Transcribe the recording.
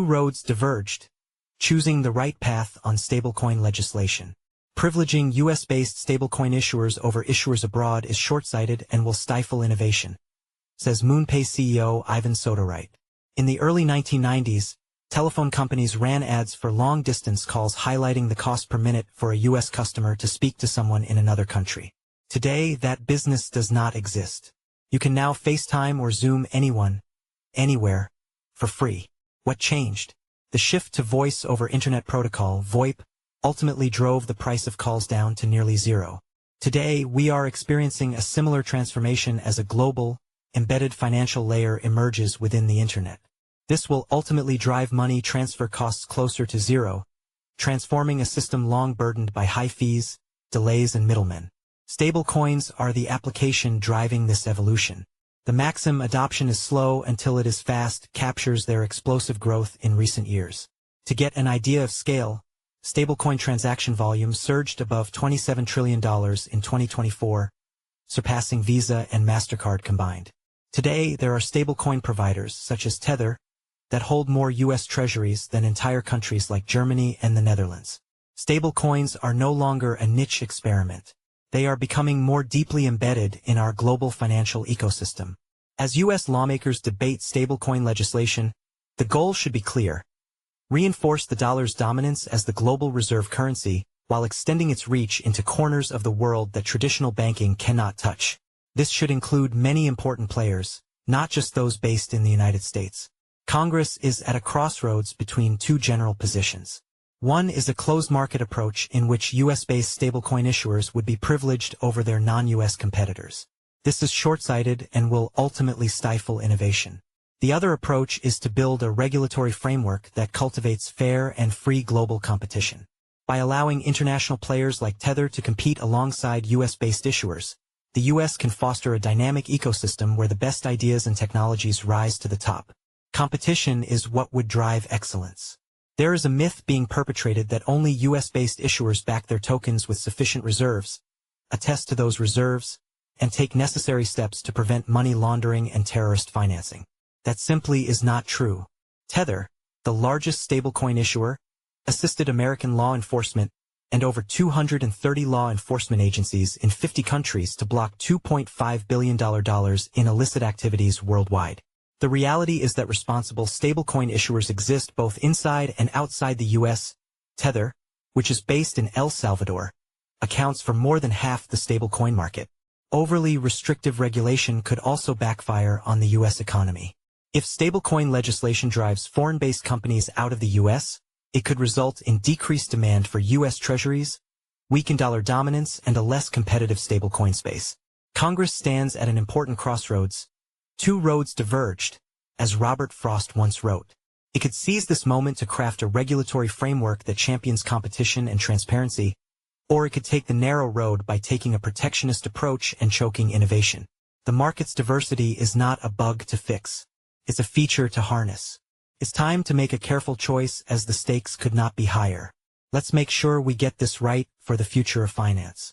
roads diverged, choosing the right path on stablecoin legislation. Privileging US-based stablecoin issuers over issuers abroad is short-sighted and will stifle innovation, says MoonPay CEO Ivan Soto-Wright. In the early 1990s, telephone companies ran ads for long-distance calls highlighting the cost per minute for a US customer to speak to someone in another country. Today, that business does not exist. You can now Facetime or Zoom anyone, anywhere, for free. What changed? The shift to voice over Internet Protocol, VoIP, ultimately drove the price of calls down to nearly zero. Today, we are experiencing a similar transformation as a global, embedded financial layer emerges within the Internet. This will ultimately drive money transfer costs closer to zero, transforming a system long burdened by high fees, delays, and middlemen. Stablecoins are the application driving this evolution. The maxim adoption is slow until it is fast captures their explosive growth in recent years. To get an idea of scale, stablecoin transaction volume surged above $27 trillion in 2024, surpassing Visa and Mastercard combined. Today, there are stablecoin providers, such as Tether, that hold more US Treasuries than entire countries like Germany and the Netherlands. Stablecoins are no longer a niche experiment. They are becoming more deeply embedded in our global financial ecosystem. As US lawmakers debate stablecoin legislation, the goal should be clear: reinforce the dollar's dominance as the global reserve currency, while extending its reach into corners of the world that traditional banking cannot touch. This should include many important players, not just those based in the United States. Congress is at a crossroads between two general positions. One is a closed market approach in which US-based stablecoin issuers would be privileged over their non-US competitors. This is short-sighted and will ultimately stifle innovation. The other approach is to build a regulatory framework that cultivates fair and free global competition. By allowing international players like Tether to compete alongside US-based issuers, the US can foster a dynamic ecosystem where the best ideas and technologies rise to the top. Competition is what would drive excellence. There is a myth being perpetrated that only US-based issuers back their tokens with sufficient reserves, attest to those reserves, and take necessary steps to prevent money laundering and terrorist financing. That simply is not true. Tether, the largest stablecoin issuer, assisted American law enforcement and over 230 law enforcement agencies in 50 countries to block $2.5 billion in illicit activities worldwide. The reality is that responsible stablecoin issuers exist both inside and outside the US. Tether, which is based in El Salvador, accounts for more than half the stablecoin market. Overly restrictive regulation could also backfire on the US economy. If stablecoin legislation drives foreign-based companies out of the US, it could result in decreased demand for US Treasuries, weakened dollar dominance, and a less competitive stablecoin space. Congress stands at an important crossroads. Two roads diverged, as Robert Frost once wrote. It could seize this moment to craft a regulatory framework that champions competition and transparency, or it could take the narrow road by taking a protectionist approach and choking innovation. The market's diversity is not a bug to fix. It's a feature to harness. It's time to make a careful choice as the stakes could not be higher. Let's make sure we get this right for the future of finance.